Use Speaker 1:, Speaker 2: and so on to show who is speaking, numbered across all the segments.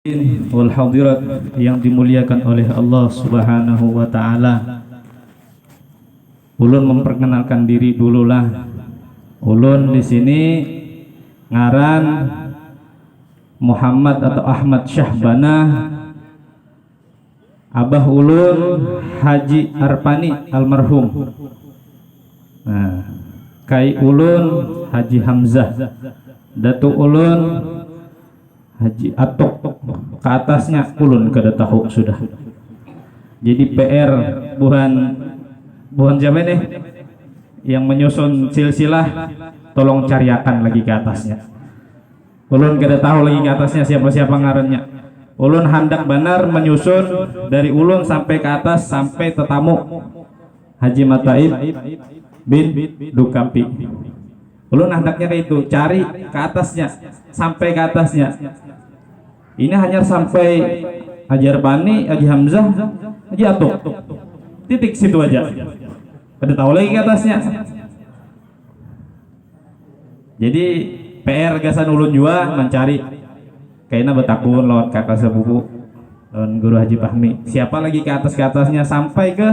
Speaker 1: Wal hadirat yang dimuliakan oleh Allah Subhanahu wa taala. Ulun memperkenalkan diri dululah. Ulun di sini ngaran Muhammad atau Ahmad Syahbana. Abah ulun Haji Arpani almarhum. Nah, kai ulun Haji Hamzah. Datu ulun Haji Atok, ke atasnya ulun kada tahu sudah. Jadi PR buhan siapa nih yang menyusun silsilah, tolong cariakan lagi ke atasnya. Ulun kada tahu lagi ke atasnya siapa-siapa ngarannya. Ulun hendak benar menyusun dari ulun sampai ke atas sampai tetamu Haji Mataib bin Dukapi. Ulun hendaknya kayak itu, cari ke atasnya sampai ke atasnya. Ini hanya sampai Haji Arpani, Haji Hamzah, Haji Atok. Titik situ aja. Ada tahu lagi ke atasnya. Jadi PR gasan ulun juga mencari kayaknya betakun lawan kakak sepupu lawan Guru Haji Fahmi. Siapa lagi ke atasnya sampai ke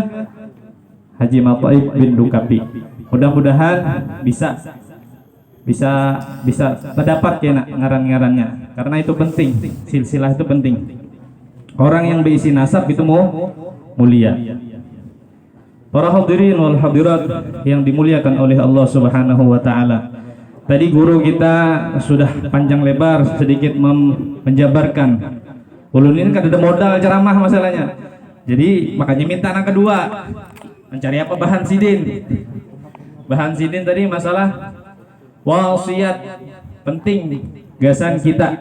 Speaker 1: Haji Mataib bin Dukapi. Mudah-mudahan bisa terdapat kena ngaran-ngarannya, karena itu penting, silsilah itu penting. Orang yang berisi nasab itu mau mulia. Para hadirin wal hadirat yang dimuliakan oleh Allah Subhanahu wa taala. Tadi guru kita sudah panjang lebar sedikit menjabarkan. Ulun ini kan ada modal ceramah masalahnya. Jadi makanya minta anak kedua. Mencari apa bahan sidin. Bahan sidin tadi masalah wasiat penting, gasan kita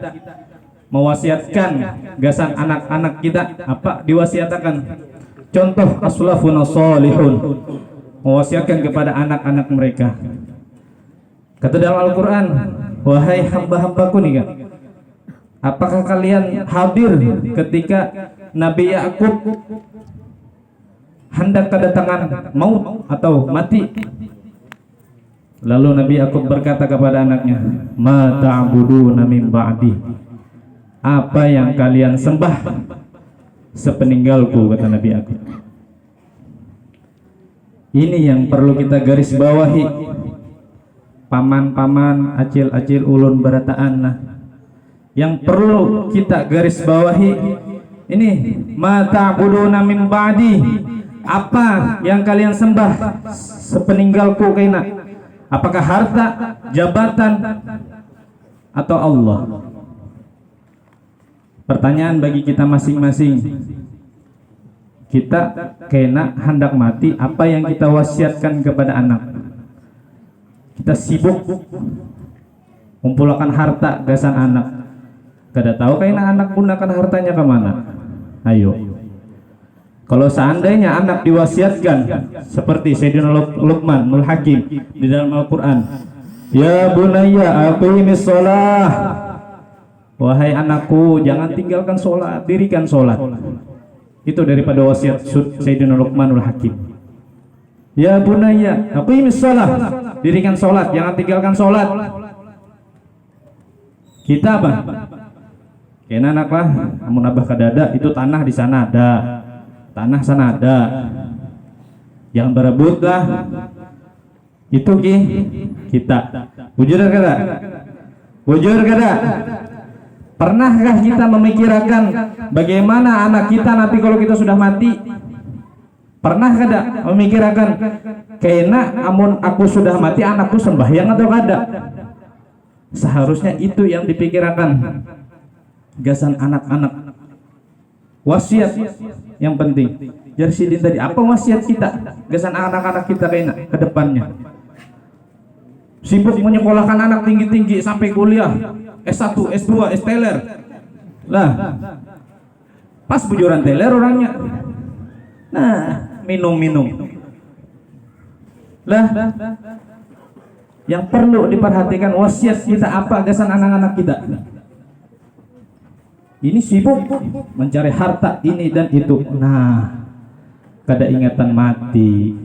Speaker 1: mewasiatkan gasan anak-anak kita apa diwasiatkan. Contoh as-salafun salihun mewasiatkan kepada anak-anak mereka. Kata dalam Al-Qur'an, wahai hamba-hambaku nih kan, apakah kalian hadir ketika Nabi Yakub hendak kedatangan maut atau mati? Lalu Nabi Yakub berkata kepada anaknya, "Ma ta'buduna min ba'di?" Apa yang kalian sembah sepeninggalku, kata Nabi Yakub. Ini yang perlu kita garis bawahi. Paman-paman, acil-acil ulun berataan lah. Yang perlu kita garis bawahi ini, ma ta'buduna min ba'di. Apa yang kalian sembah sepeninggalku kaina? Apakah harta, jabatan, atau Allah? Pertanyaan bagi kita masing-masing. Kita kena hendak mati, apa yang kita wasiatkan kepada anak? Kita sibuk mengumpulkan harta gasan anak. Kada tahu kena anak gunakan hartanya kemana? Ayo. Kalau seandainya anak diwasiatkan seperti Sayyidina Luqmanul Hakim di dalam Al-Qur'an, ya bunayya aqimis shalah, wahai anakku jangan tinggalkan sholat, dirikan sholat. Itu daripada wasiat Sayyidina Luqmanul Hakim. Ya bunayya aqimis shalah, dirikan sholat, jangan tinggalkan sholat. Kita apa? Kena anak lah, amun abah kadada itu tanah di sana ada. Tanah sana ada, yang berebut lah itu kita. Bujur kada? Bujur kada? Pernahkah kita memikirkan bagaimana anak kita nanti kalau kita sudah mati? Pernah kada memikirkan kena amun aku sudah mati anakku sembahyang atau kada? Seharusnya itu yang dipikirkan gasan anak-anak. Wasiat yang penting. Jadi sidin tadi, apa wasiat kita gasan anak-anak kita kena ke depannya? Sibuk menyekolahkan anak tinggi-tinggi sampai kuliah S1, S2, S-teler. Lah, pas bujuran teler orangnya. Nah, minum-minum. Lah, yang perlu diperhatikan wasiat kita apa gasan anak-anak kita? Ini sibuk mencari harta ini dan itu. Nah, kada ingatan mati.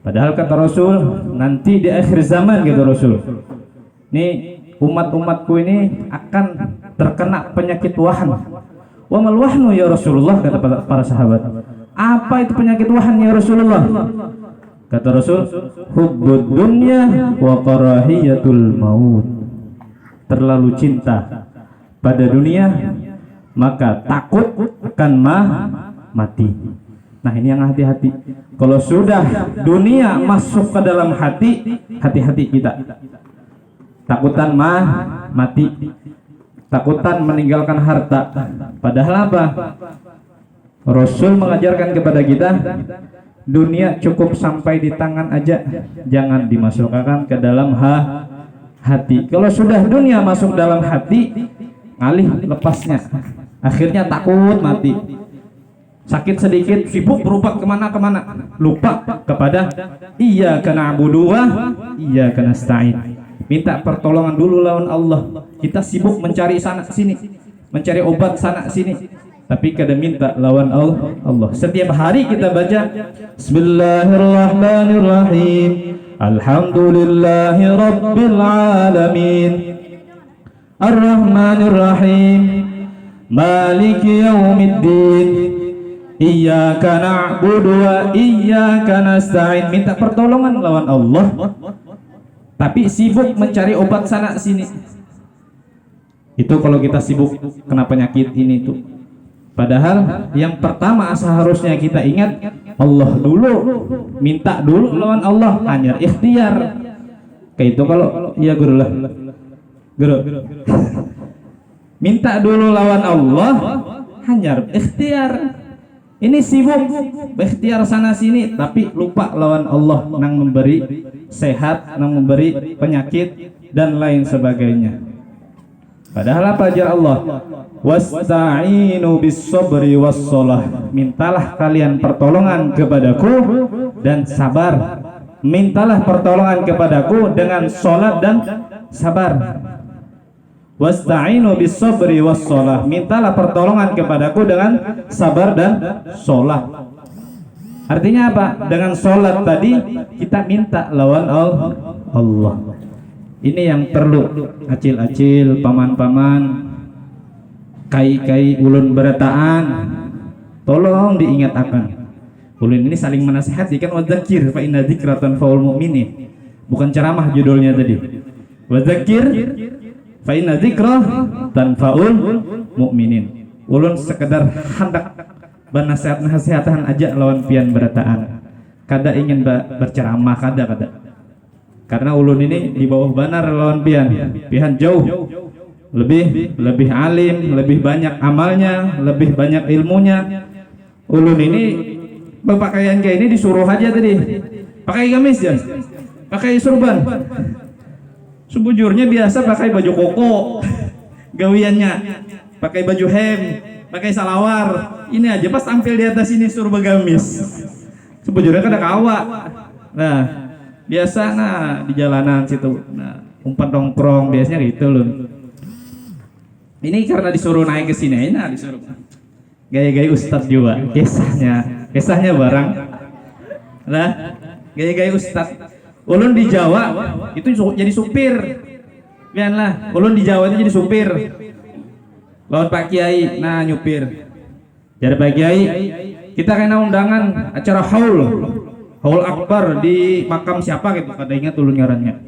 Speaker 1: Padahal kata Rasul, nanti di akhir zaman gitu Rasul. Nih umat-umatku ini akan terkena penyakit wahan. Wa mal wahnu ya Rasulullah, kata para sahabat. Apa itu penyakit wahan ya Rasulullah? Kata Rasul, hubbud dunya wa karahiyatul maut. Terlalu cinta pada dunia, maka takut akan mati. Nah, ini yang hati-hati. Kalau sudah dunia masuk ke dalam hati, hati-hati kita. Takutan mati, takutan meninggalkan harta. Padahal apa? Rasul mengajarkan kepada kita, dunia cukup sampai di tangan aja, jangan dimasukkan ke dalam hati. Kalau sudah dunia masuk dalam hati, alih lepasnya, akhirnya takut mati. Sakit sedikit, sibuk berobat kemana-kemana, lupa kepada iyyaka na'budu wa iyyaka nasta'in. Minta pertolongan dulu lawan Allah. Kita sibuk mencari sana sini, mencari obat sana sini, tapi kada minta lawan Allah. Setiap hari kita baca Bismillahirrahmanirrahim, Alhamdulillahi Rabbil Alamin, Ar-Rahmanirrahim, Maliki Yaumiddin, Iyyaka na'budu wa iyyaka nasta'in. Minta pertolongan lawan Allah, tapi sibuk mencari obat sana sini. Itu kalau kita sibuk kena penyakit ini tuh. Padahal yang pertama seharusnya kita ingat Allah dulu, minta dulu lawan Allah, hanya ikhtiar. Kayak itu kalau iya guru lah. Guru. Minta dulu lawan Allah, hanya ikhtiar. Ini sibuk ikhtiar sana sini, tapi lupa lawan Allah nang memberi sehat, nang memberi penyakit dan lain sebagainya. Padahal apa ajar Allah? Wasta'inu bis sabri was shalah. Mintalah kalian pertolongan kepadaku dan sabar. Mintalah pertolongan kepadaku dengan salat dan sabar. Wasta'inu bis sabri was shalah. Mintalah pertolongan kepadaku dengan sabar dan salat. Artinya apa? Dengan salat tadi kita minta lawan Allah. Ini yang perlu acil-acil, paman-paman, kai-kai ulun berataan, tolong diingat akan. Ulun ini saling menasihati kan, wadzakir fa inna dzikra tanfa'ul mu'minin. Bukan ceramah judulnya tadi. Wadzakir fa inna dzikra tanfa'ul mu'minin. Ulun sekedar hendak bernasihat-nasihatan aja lawan pian berataan. Kada ingin berceramah, kada. Karena ulun ini di bawah banar lawan pian jauh lebih alim, lebih banyak amalnya, lebih banyak ilmunya. Ulun ini berpakaian kayak ini disuruh aja tadi pakai gamis ya, pakai surban. Sebujurnya biasa pakai baju koko gawiannya, pakai baju hem, pakai salawar. Ini aja pas tampil di atas ini suruh bergamis. Sebujurnya kada kawa. Nah, biasa di jalanan situ, umpan nongkrong biasanya gitu loh. Ini karena disuruh naik ke sini, disuruh gaya-gaya ustadz juga, kisahnya barang. Nah, gaya-gaya ustadz. Ulun di Jawa itu jadi supir, biarlah. Ulun di Jawa itu jadi supir. Lawan Pak Kiai, nyupir. Jadi Pak Kiai, kita kena undangan acara haul akbar di makam siapa gitu, kada ingat ulun ngarannya.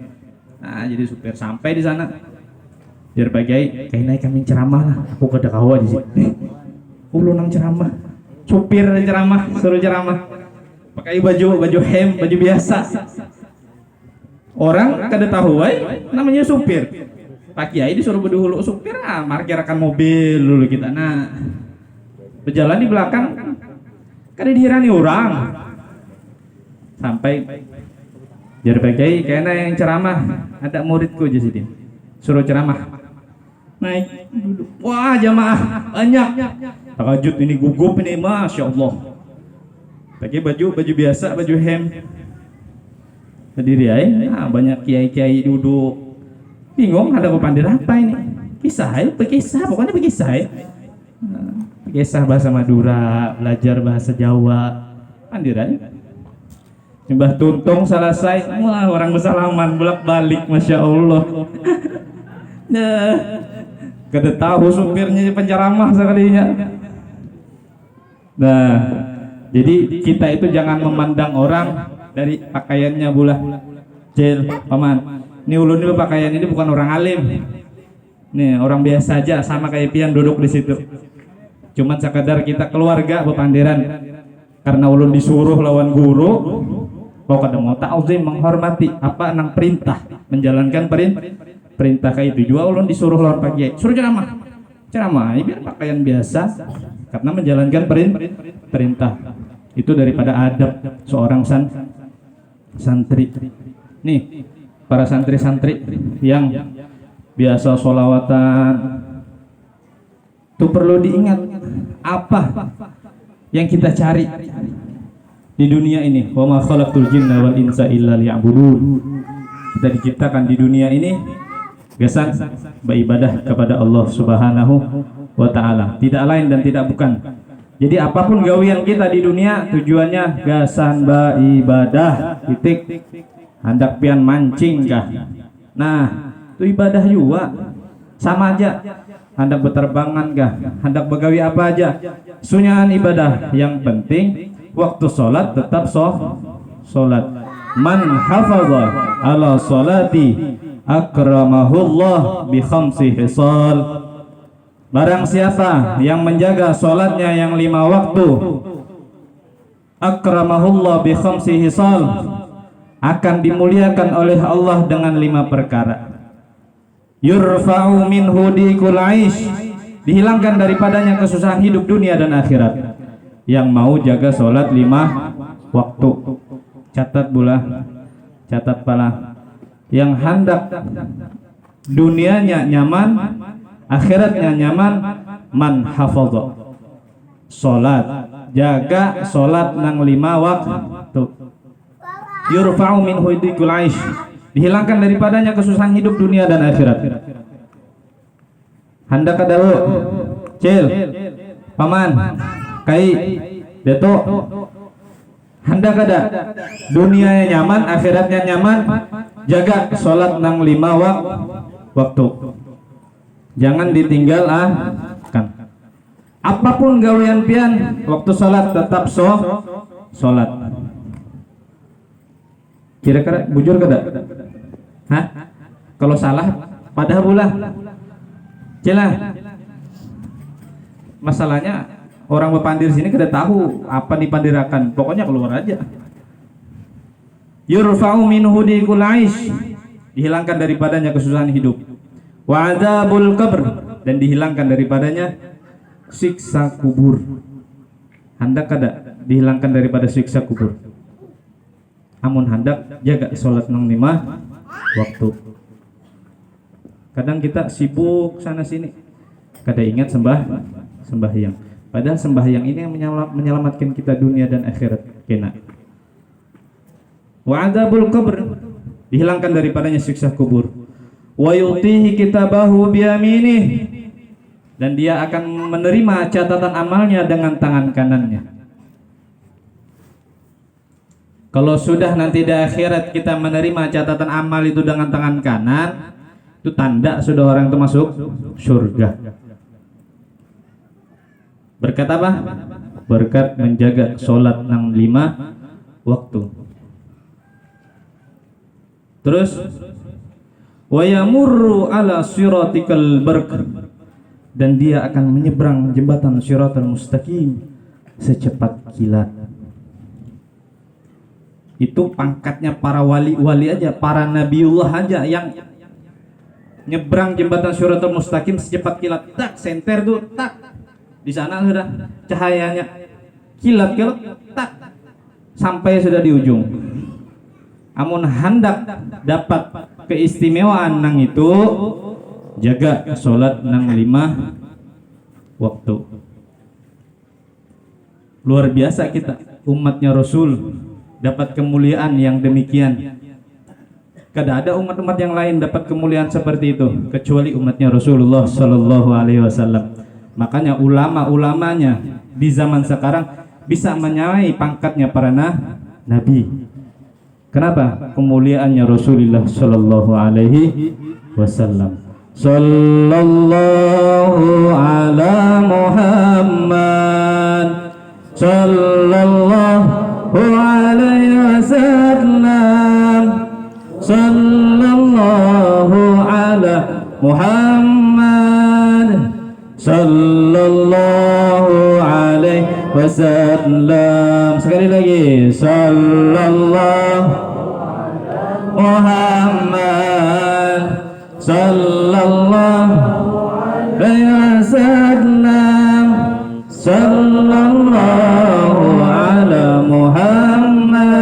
Speaker 1: Jadi supir sampai di sana. Jadi Pak Kiai, kayaknya kami ceramah lah. Aku kada kawa di sini. Ulun nang ceramah, supir ceramah, suruh ceramah. Pakai baju hem, baju biasa. Orang kada tahu namanya supir. Pak Kiai disuruh berdahulu supir, parkirkan mobil dulu kita. Berjalan di belakang, kada dihirani orang. Sampai jadi Pak Kiai, kayaknya yang ceramah ada muridku aja sini, suruh ceramah. Naik duduk, wah jamaah banyak. Tahajud ini gugup ini, masya Allah. Pakai baju biasa, baju hem. Berdiri aja, banyak kiai duduk. Bingung ada pepandir apa ini? Kisah, pokoknya berkisah. Kisah bahasa Madura, belajar bahasa Jawa, pandir aja. Mbah Tuntung selesai, wah orang bersalaman bolak-balik, masya Allah. Kada tahu supirnya penceramah sekalinya. Nah, jadi kita itu jangan memandang orang dari pakaiannya bulah. Cil, paman. Ini ulun ini pakaian ini bukan orang alim. Nih, orang biasa aja sama kayak pian duduk di situ. Cuma sekadar kita keluarga bepandiran. Karena ulun disuruh lawan guru, kau kada mau ta'zim menghormati apa nang perintah, menjalankan perintah kayak itu juga ulun disuruh lawan Pak Kiai. Suruh ceramah biar pakaian biasa karena menjalankan perintah. Itu daripada adab seorang santri. Nih, para santri-santri yang biasa sholawatan itu perlu diingat apa yang kita cari di dunia ini. Wa ma khalaqtul jinna wal insa illa liya'budun. Kita diciptakan di dunia ini gasan beribadah kepada Allah Subhanahu wa taala, tidak lain dan tidak bukan. Jadi apapun gawian kita di dunia tujuannya gasan beribadah, titik. Hendak pian mancing kah? Nah, itu ibadah juga. Sama aja. Hendak berterbangan kah? Hendak begawi apa aja? Sunyahan ibadah. Yang penting waktu sholat tetap sholat. Man hafadha ala sholati akramahullah bi khamsi hisal. Barang siapa yang menjaga sholatnya yang 5 waktu, akramahullah bi khamsi hisal, akan dimuliakan oleh Allah dengan 5 perkara. Yurfa'u minhu diqul aish, dihilangkan daripadanya kesusahan hidup dunia dan akhirat. Yang mau jaga sholat 5 waktu, catat bulah, catat pala. Yang hendak dunianya nyaman, akhiratnya nyaman, man hafadha sholat, jaga sholat nang 5 waktu. Yurfa'u minhu diqul aish, dihilangkan daripadanya kesusahan hidup dunia dan akhirat. Hendak kada cil paman kai deto, hendak kada dunianya nyaman akhiratnya nyaman, jaga sholat nang 5 waktu, jangan ditinggal kan. Apapun gawean pian waktu sholat tetap sholat. Kira-kira bujur kada? Hah? Kalau salah padahal bulah. Celah. Masalahnya orang bepandir sini kada tahu apa dipandirakan. Pokoknya keluar aja. Yurfa'u minhu diqul aish, dihilangkan daripadanya kesusahan hidup. Wa adzabul qabr, dan dihilangkan daripadanya siksa kubur. Hendak kada dihilangkan daripada siksa kubur. Amun hendak jaga sholat nang 5 waktu. Kadang kita sibuk sana sini, kada ingat sembahyang. Padahal sembahyang ini yang menyelamatkan kita dunia dan akhirat kena. Wa adzabul qabr, dihilangkan daripadanya siksa kubur. Wa yutihi kitabahu biyaminih, dan dia akan menerima catatan amalnya dengan tangan kanannya. Kalau sudah nanti di akhirat kita menerima catatan amal itu dengan tangan kanan, itu tanda sudah orang itu masuk surga. Berkat apa? Berkat menjaga sholat nang 5 waktu. Terus wa yamurru ala siratikal barq, dan dia akan menyeberang jembatan siratal mustaqim secepat kilat. Itu pangkatnya para wali-wali aja, para nabiullah aja yang nyebrang jembatan siratal mustaqim secepat kilat. Tak senter tuh, tak di sana sudah cahayanya kilat tak sampai sudah di ujung. Amun hendak dapat keistimewaan nang itu, jaga sholat nang 5 waktu. Luar biasa kita umatnya Rasul dapat kemuliaan yang demikian. Kada ada umat-umat yang lain dapat kemuliaan seperti itu kecuali umatnya Rasulullah Sallallahu Alaihi Wasallam. Makanya ulama-ulamanya di zaman sekarang bisa menyamai pangkatnya para nabi. Kenapa? Kemuliaannya Rasulullah Sallallahu Alaihi Wasallam. sallallahu ala Muhammad sallallahu alaihi wasallam sallallahu ala Muhammad sallallahu alaihi wasallam. Sekali lagi, sallallahu Muhammad sallallahu alaihi wasallam sallallahu ala Muhammad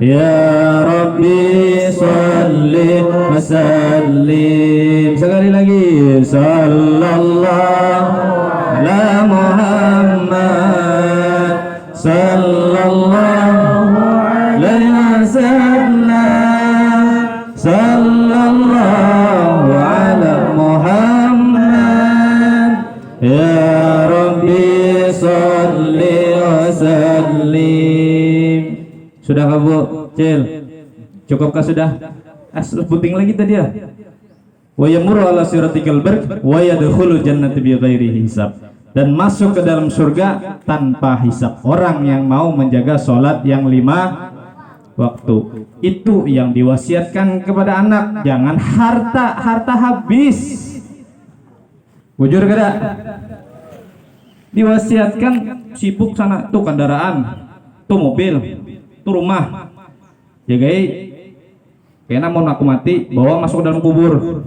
Speaker 1: ya Rabbi salli wa sallim. Sekali lagi, sallallahu ala Muhammad sallallahu alaihi wasallam sallallahu ala Muhammad ya Rabbi salli wa sallim. Sudah kamu Cil? Cukupkah sudah? Puting lagi tadi ya. Wa yamuru ala siratikal barq wa yadkhulu jannata bi ghairi hisab. Dan masuk ke dalam surga tanpa hisab. Orang yang mau menjaga sholat yang 5 waktu. Itu yang diwasiatkan kepada anak. Jangan harta habis. Bujur kada? Diwasiatkan sibuk sana tuh kendaraan, tuh mobil, tuh rumah. Jagai kayaknya mau aku mati, bawa masuk ke dalam kubur.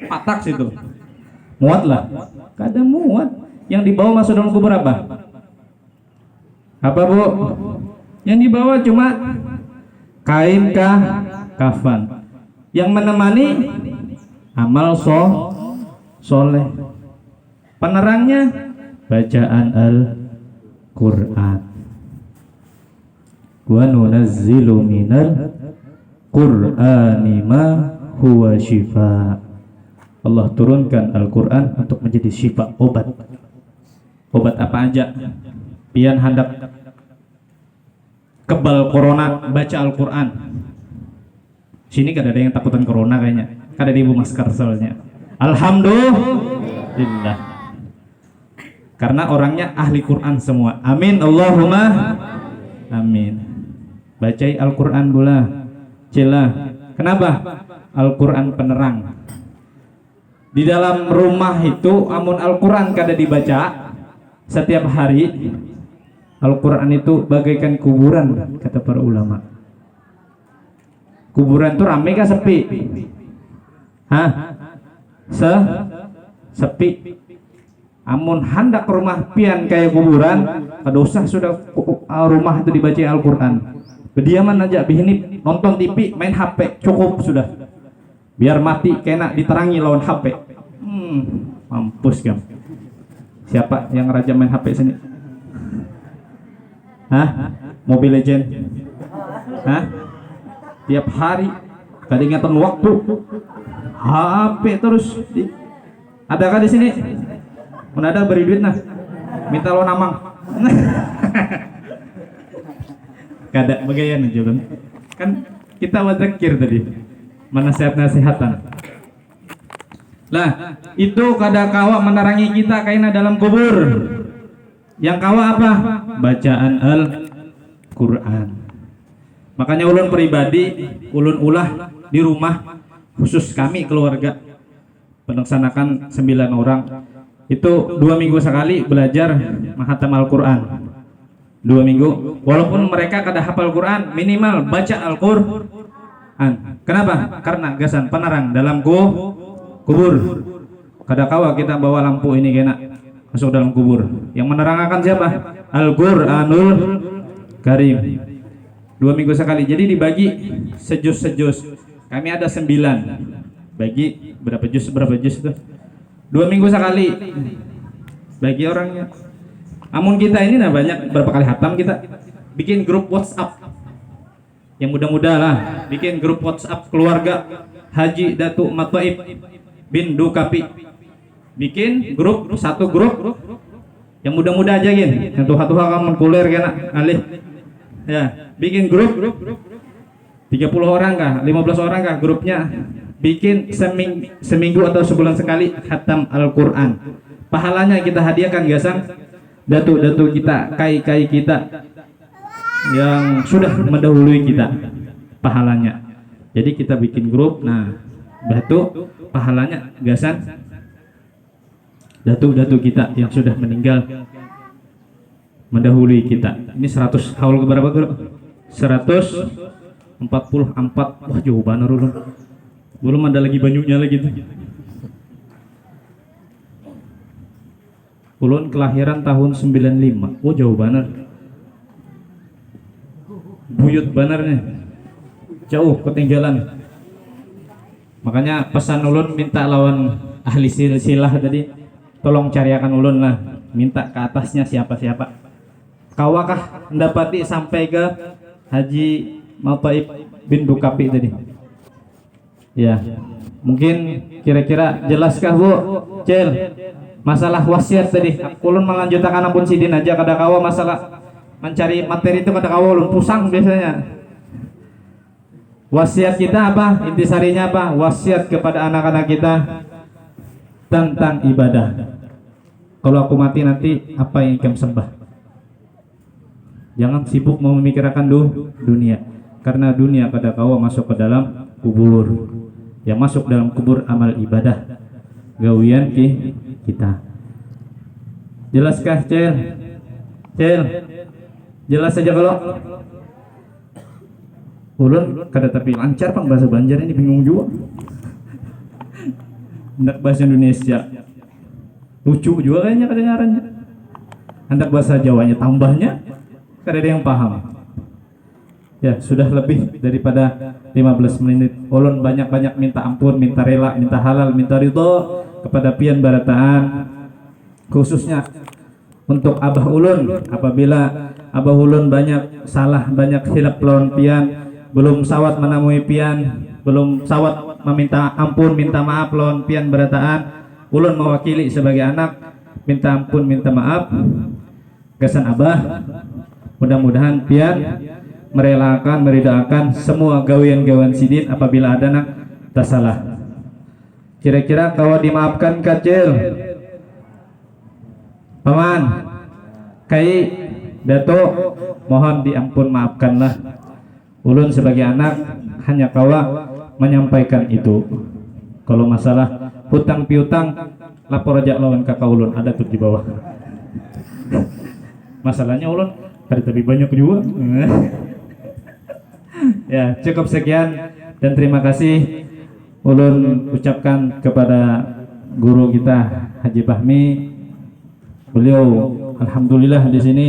Speaker 1: Patak situ. Muat lah. Kada muat. Yang dibawa masuk dalam kubur apa? Apa Bu? Yang dibawa cuma kain kah, kafan. Yang menemani amal soleh. Penerangnya bacaan Al-Quran. Wa nunazzilu minal Qur'ani ma huwa shifa. Allah turunkan Al-Quran untuk menjadi syifa, obat. Obat apa aja? Pian hendak kebal corona, baca Al-Quran. Sini kada ada yang takutan corona kayaknya. Kada di ibu masker soalnya. Alhamdulillah. Karena orangnya ahli Quran semua. Amin Allahumma amin. Bacai Al-Quran pula. Cila. Kenapa? Al-Quran penerang. Di dalam rumah itu amun Al-Quran kada dibaca setiap hari, Al-Quran itu bagaikan kuburan, kata para ulama. Kuburan itu rame kah sepi? Hah? Sepi. Amun hendak rumah pian kayak kuburan, kada usah sudah rumah itu dibaca Al-Quran. Berdiaman aja, bihini nonton TV, main HP, cukup sudah. Biar mati kena diterangi lawan HP. Mampus kan. Siapa yang raja main HP sini? Hah? Mobile Legend? Hah? Tiap hari kada ingatan waktu. HP terus. Adakah di sini? Mun ada beri duit nah. Minta lo namang. Kada bagayan aja kan kita wadzakir tadi menasihat-nasihatan. Lah itu kada kawa menerangi kita kaina dalam kubur. Yang kawa apa? Bacaan Al-Quran. Makanya ulun pribadi, ulun ulah di rumah khusus kami keluarga melaksanakan 9 orang itu 2 minggu sekali belajar menghatam Al-Quran. 2 minggu, walaupun mereka kada hafal Quran, minimal baca Al-Quran. Kenapa? Karena gasan penerang dalam kubur. Kada kawa kita bawa lampu ini kena masuk dalam kubur. Yang menerangkan siapa? Al-Quranul Karim. 2 minggu sekali. Jadi dibagi sejus. Kami ada 9. Bagi berapa juz itu? 2 minggu sekali. Bagi orangnya. Amun kita ini nah banyak berapa kali hatam kita bikin grup WhatsApp yang muda-muda lah, bikin grup WhatsApp keluarga Haji Datuk Mataib bin Dukapi, bikin satu grup yang muda-muda aja gin, yang tuha-tuha kamu kuliah kena alih ya, bikin grup 30 orang kah, 15 orang kah grupnya, bikin seminggu atau sebulan sekali khatam Al-Quran. Pahalanya kita hadiahkan gasan datu-datu kita, kai-kai kita yang sudah mendahului kita, pahalanya. Jadi kita bikin grup, nah batu pahalanya gasan datu-datu kita yang sudah meninggal mendahului kita. Ini 100 haul keberapa bro? 144. Wah jauh banget ulun. Belum ada lagi banyunya lagi tuh. Ulun kelahiran tahun 95. Oh jauh banget. Buyut banarnya. Jauh ketinggalan. Makanya pesan ulun minta lawan ahli silsilah tadi, tolong cariakan ulun lah, minta ke atasnya siapa-siapa. Kawakah mendapati sampai ke Haji Maupaib bin Dukapi tadi? Ya, mungkin kira-kira jelaskah Bu Cel masalah wasiat tadi? Ulun melanjutkan ampun sidin aja kada kawa masalah mencari materi itu kada kawa ulun pusang biasanya. Wasiat kita apa? Intisarinya apa? Wasiat kepada anak-anak kita tentang ibadah. Kalau aku mati nanti apa yang kamu sembah? Jangan sibuk mau memikirkan dunia, karena dunia kada kawa masuk ke dalam kubur. Yang masuk dalam kubur amal ibadah gawian kita. Jelaskah Cel? Cel, jelas saja kalau ulun kada tapi lancar pang bahasa Banjar ini bingung juga. Hendak bahasa Indonesia lucu juga kayaknya kedengarannya. Hendak bahasa Jawanya tambahnya kada ada yang paham. Ya sudah lebih daripada 15 menit. Ulun banyak-banyak minta ampun, minta rela, minta halal, minta ridho kepada pian barataan, khususnya untuk abah ulun. Apabila abah ulun banyak salah, banyak hilap lawan pian, belum sawat menemui pian, belum sawat meminta ampun, minta maaf lawan pian barataan, ulun mewakili sebagai anak minta ampun, minta maaf gasan abah. Mudah-mudahan pian merelakan, meridaakan semua gawian-gawian sidin apabila ada nak tak salah. Kira-kira kawa dimaafkan kacil paman kai dato, mohon diampun maafkanlah. Ulun sebagai anak hanya kawa menyampaikan itu. Kalau masalah hutang piutang lapor aja lawan kakak ulun, ada tuh di bawah. Masalahnya ulun ada lebih banyak juga. Ya cukup sekian dan terima kasih ulun ucapkan kepada guru kita Haji Fahmi. Beliau alhamdulillah di sini